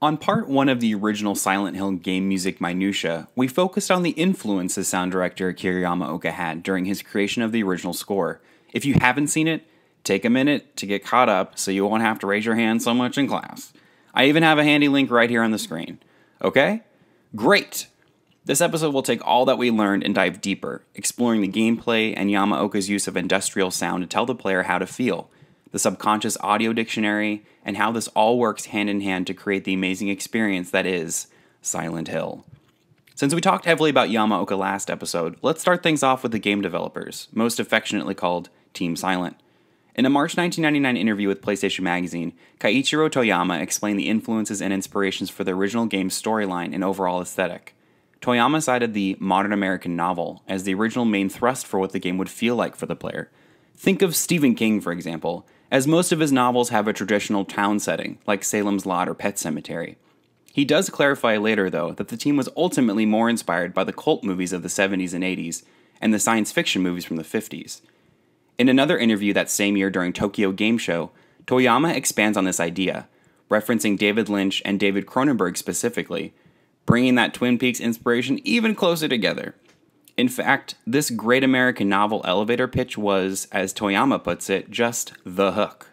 On part 1 of the original Silent Hill game music Minutia, we focused on the influence the sound director Akira Yamaoka had during his creation of the original score. If you haven't seen it, take a minute to get caught up so you won't have to raise your hand so much in class. I even have a handy link right here on the screen. Okay? Great! This episode will take all that we learned and dive deeper, exploring the gameplay and Yamaoka's use of industrial sound to tell the player how to feel, the subconscious audio dictionary, and how this all works hand in hand to create the amazing experience that is Silent Hill. Since we talked heavily about Yamaoka last episode, let's start things off with the game developers, most affectionately called Team Silent. In a March 1999 interview with PlayStation Magazine, Keiichiro Toyama explained the influences and inspirations for the original game's storyline and overall aesthetic. Toyama cited the modern American novel as the original main thrust for what the game would feel like for the player. Think of Stephen King, for example, as most of his novels have a traditional town setting, like Salem's Lot or Pet Sematary. He does clarify later, though, that the team was ultimately more inspired by the cult movies of the 70s and 80s, and the science fiction movies from the 50s. In another interview that same year during Tokyo Game Show, Toyama expands on this idea, referencing David Lynch and David Cronenberg specifically, bringing that Twin Peaks inspiration even closer together. In fact, this great American novel elevator pitch was, as Toyama puts it, just the hook.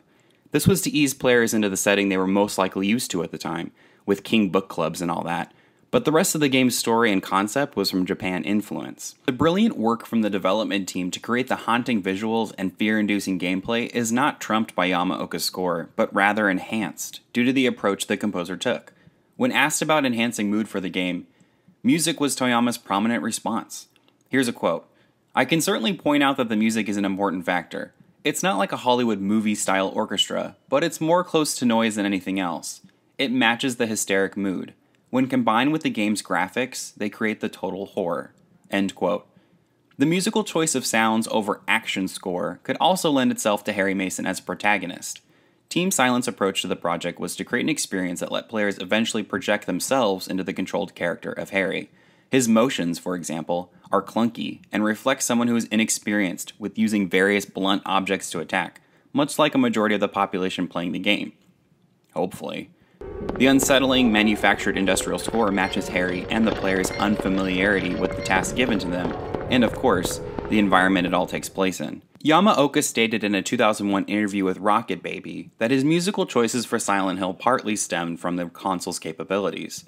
This was to ease players into the setting they were most likely used to at the time, with King book clubs and all that, but the rest of the game's story and concept was from Japan influence. The brilliant work from the development team to create the haunting visuals and fear-inducing gameplay is not trumped by Yamaoka's score, but rather enhanced, due to the approach the composer took. When asked about enhancing mood for the game, music was Toyama's prominent response. Here's a quote, "I can certainly point out that the music is an important factor. It's not like a Hollywood movie-style orchestra, but it's more close to noise than anything else. It matches the hysteric mood. When combined with the game's graphics, they create the total horror." End quote. The musical choice of sounds over action score could also lend itself to Harry Mason as a protagonist. Team Silent's approach to the project was to create an experience that let players eventually project themselves into the controlled character of Harry. His motions, for example, are clunky and reflect someone who is inexperienced with using various blunt objects to attack, much like a majority of the population playing the game. Hopefully. The unsettling, manufactured industrial score matches Harry and the player's unfamiliarity with the task given to them, and of course, the environment it all takes place in. Yamaoka stated in a 2001 interview with Rocket Baby that his musical choices for Silent Hill partly stemmed from the console's capabilities.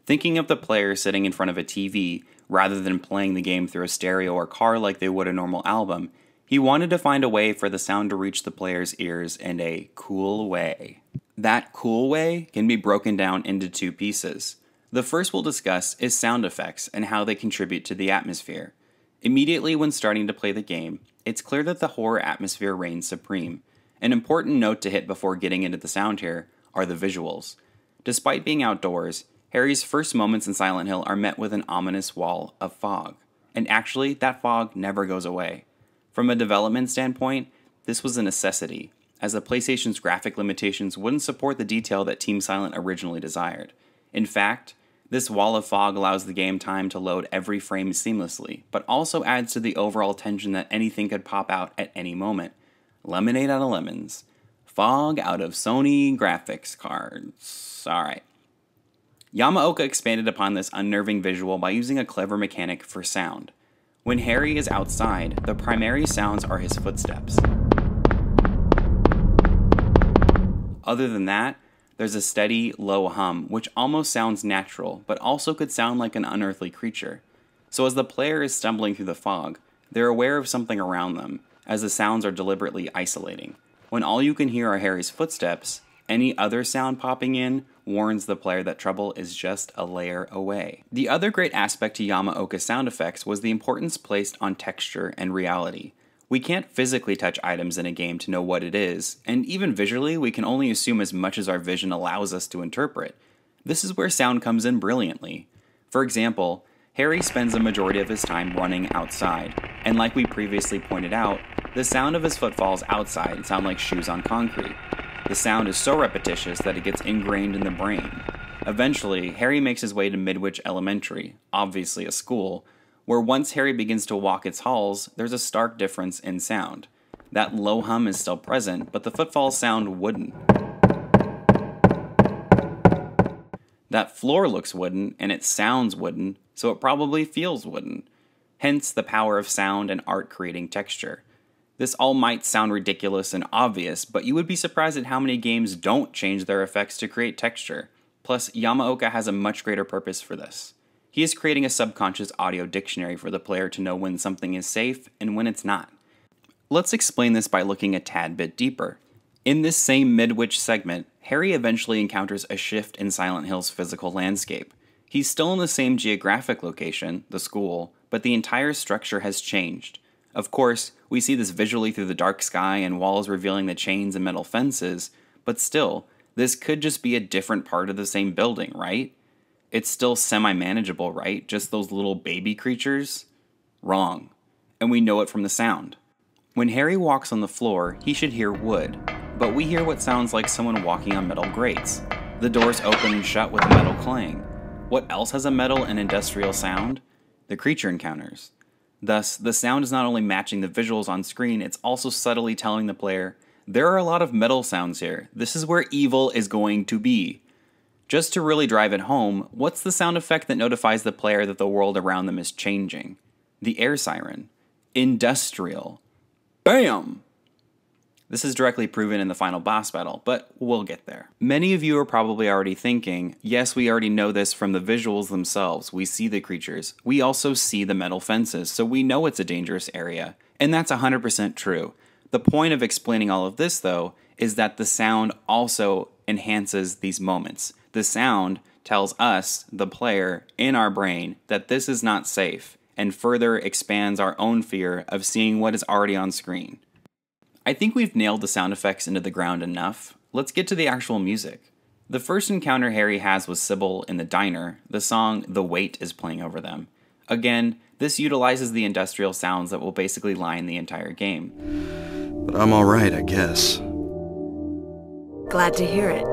Thinking of the player sitting in front of a TV rather than playing the game through a stereo or car like they would a normal album, he wanted to find a way for the sound to reach the player's ears in a cool way. That cool way can be broken down into two pieces. The first we'll discuss is sound effects and how they contribute to the atmosphere. Immediately when starting to play the game, it's clear that the horror atmosphere reigns supreme. An important note to hit before getting into the sound here are the visuals. Despite being outdoors, Harry's first moments in Silent Hill are met with an ominous wall of fog. And actually, that fog never goes away. From a development standpoint, this was a necessity, as the PlayStation's graphic limitations wouldn't support the detail that Team Silent originally desired. In fact, this wall of fog allows the game time to load every frame seamlessly, but also adds to the overall tension that anything could pop out at any moment. Lemonade out of lemons. Fog out of Sony graphics cards. Alright. Yamaoka expanded upon this unnerving visual by using a clever mechanic for sound. When Harry is outside, the primary sounds are his footsteps. Other than that, there's a steady, low hum, which almost sounds natural, but also could sound like an unearthly creature. So as the player is stumbling through the fog, they're aware of something around them, as the sounds are deliberately isolating. When all you can hear are Harry's footsteps, any other sound popping in warns the player that trouble is just a layer away. The other great aspect to Yamaoka's sound effects was the importance placed on texture and reality. We can't physically touch items in a game to know what it is, and even visually we can only assume as much as our vision allows us to interpret. This is where sound comes in brilliantly. For example, Harry spends the majority of his time running outside, and like we previously pointed out, the sound of his footfalls outside sound like shoes on concrete. The sound is so repetitious that it gets ingrained in the brain. Eventually, Harry makes his way to Midwich Elementary, obviously a school, where once Harry begins to walk its halls, there's a stark difference in sound. That low hum is still present, but the footfalls sound wooden. That floor looks wooden, and it sounds wooden, so it probably feels wooden. Hence the power of sound and art creating texture. This all might sound ridiculous and obvious, but you would be surprised at how many games don't change their effects to create texture. Plus, Yamaoka has a much greater purpose for this. He is creating a subconscious audio dictionary for the player to know when something is safe and when it's not. Let's explain this by looking a tad bit deeper. In this same Midwich segment, Harry eventually encounters a shift in Silent Hill's physical landscape. He's still in the same geographic location, the school, but the entire structure has changed. Of course, we see this visually through the dark sky and walls revealing the chains and metal fences, but still, this could just be a different part of the same building, right? It's still semi-manageable, right? Just those little baby creatures? Wrong. And we know it from the sound. When Harry walks on the floor, he should hear wood, but we hear what sounds like someone walking on metal grates. The doors open and shut with a metal clang. What else has a metal and industrial sound? The creature encounters. Thus, the sound is not only matching the visuals on screen, it's also subtly telling the player, there are a lot of metal sounds here. This is where evil is going to be. Just to really drive it home, what's the sound effect that notifies the player that the world around them is changing? The air siren. Industrial. Bam! This is directly proven in the final boss battle, but we'll get there. Many of you are probably already thinking, yes, we already know this from the visuals themselves. We see the creatures. We also see the metal fences, so we know it's a dangerous area. And that's 100% true. The point of explaining all of this, though, is that the sound also enhances these moments. The sound tells us, the player, in our brain, that this is not safe, and further expands our own fear of seeing what is already on screen. I think we've nailed the sound effects into the ground enough. Let's get to the actual music. The first encounter Harry has with Sybil in the diner, the song The Weight is playing over them. Again, this utilizes the industrial sounds that will basically line the entire game. But I'm alright, I guess. Glad to hear it.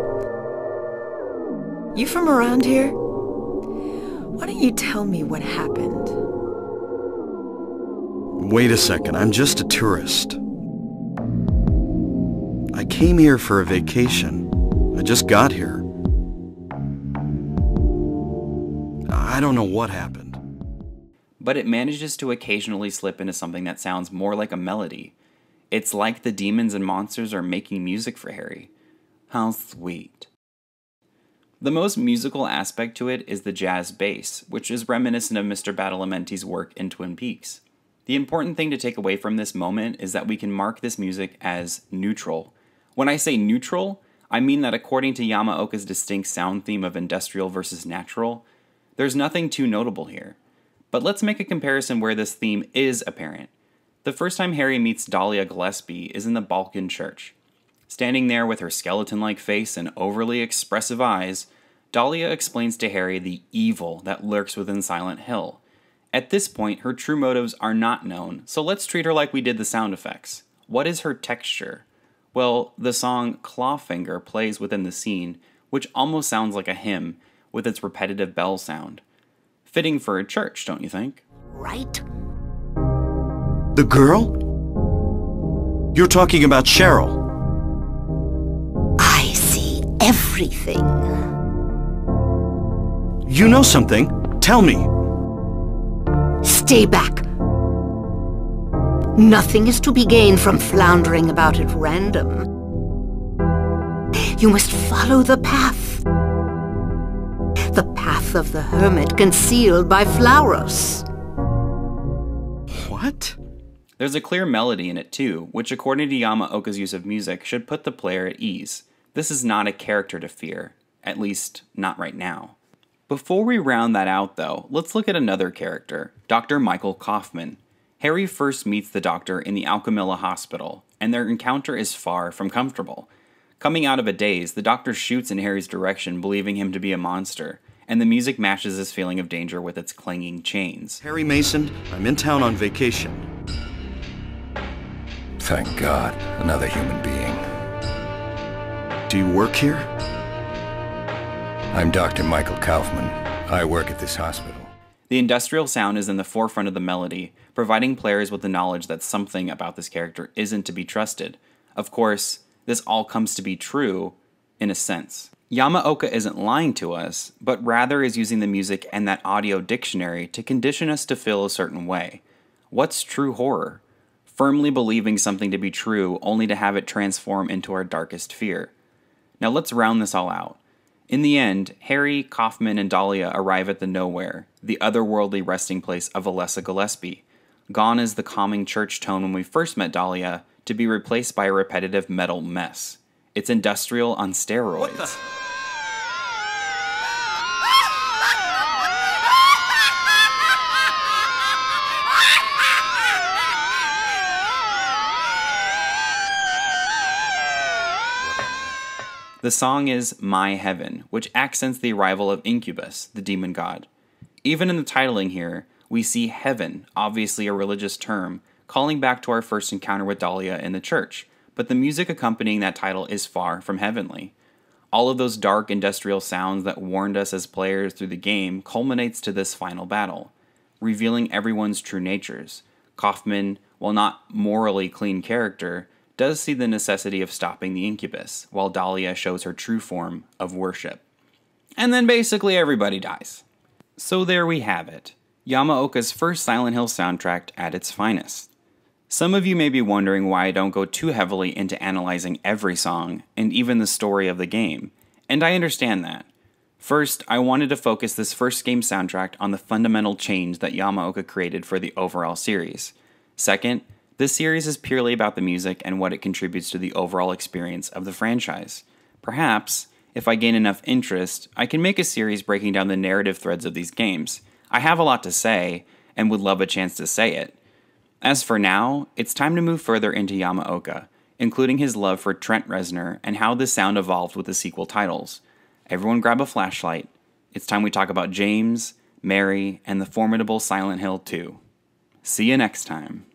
You from around here? Why don't you tell me what happened? Wait a second, I'm just a tourist. I came here for a vacation. I just got here. I don't know what happened. But it manages to occasionally slip into something that sounds more like a melody. It's like the demons and monsters are making music for Harry. How sweet. The most musical aspect to it is the jazz bass, which is reminiscent of Mr. Badalamenti's work in Twin Peaks. The important thing to take away from this moment is that we can mark this music as neutral. When I say neutral, I mean that according to Yamaoka's distinct sound theme of industrial versus natural, there's nothing too notable here. But let's make a comparison where this theme is apparent. The first time Harry meets Dahlia Gillespie is in the Balkan Church. Standing there with her skeleton-like face and overly expressive eyes, Dahlia explains to Harry the evil that lurks within Silent Hill. At this point, her true motives are not known, so let's treat her like we did the sound effects. What is her texture? Well, the song Clawfinger plays within the scene, which almost sounds like a hymn, with its repetitive bell sound. Fitting for a church, don't you think? Right? The girl? You're talking about Cheryl. I see everything. You know something. Tell me. Stay back. Nothing is to be gained from floundering about at random. You must follow the path. The path of the hermit concealed by flowers. What? There's a clear melody in it too, which according to Yamaoka's use of music should put the player at ease. This is not a character to fear, at least not right now. Before we round that out though, let's look at another character, Dr. Michael Kaufman. Harry first meets the doctor in the Alchemilla Hospital, and their encounter is far from comfortable. Coming out of a daze, the doctor shoots in Harry's direction, believing him to be a monster, and the music matches his feeling of danger with its clanging chains. Harry Mason, I'm in town on vacation. Thank God, another human being. Do you work here? I'm Dr. Michael Kaufman. I work at this hospital. The industrial sound is in the forefront of the melody, providing players with the knowledge that something about this character isn't to be trusted. Of course, this all comes to be true, in a sense. Yamaoka isn't lying to us, but rather is using the music and that audio dictionary to condition us to feel a certain way. What's true horror? Firmly believing something to be true only to have it transform into our darkest fear. Now let's round this all out. In the end, Harry, Kaufman, and Dahlia arrive at the Nowhere, the otherworldly resting place of Alessa Gillespie. Gone is the calming church tone when we first met Dahlia, to be replaced by a repetitive metal mess. It's industrial on steroids. The song is My Heaven, which accents the arrival of Incubus, the demon god. Even in the titling here, we see heaven, obviously a religious term, calling back to our first encounter with Dahlia in the church, but the music accompanying that title is far from heavenly. All of those dark industrial sounds that warned us as players through the game culminates to this final battle, revealing everyone's true natures. Kaufman, while not morally clean character, does see the necessity of stopping the incubus, while Dahlia shows her true form of worship. And then basically everybody dies. So there we have it, Yamaoka's first Silent Hill soundtrack at its finest. Some of you may be wondering why I don't go too heavily into analyzing every song, and even the story of the game, and I understand that. First, I wanted to focus this first game soundtrack on the fundamental change that Yamaoka created for the overall series. Second, this series is purely about the music and what it contributes to the overall experience of the franchise. Perhaps, if I gain enough interest, I can make a series breaking down the narrative threads of these games. I have a lot to say, and would love a chance to say it. As for now, it's time to move further into Yamaoka, including his love for Trent Reznor and how this sound evolved with the sequel titles. Everyone grab a flashlight. It's time we talk about James, Mary, and the formidable Silent Hill 2. See you next time.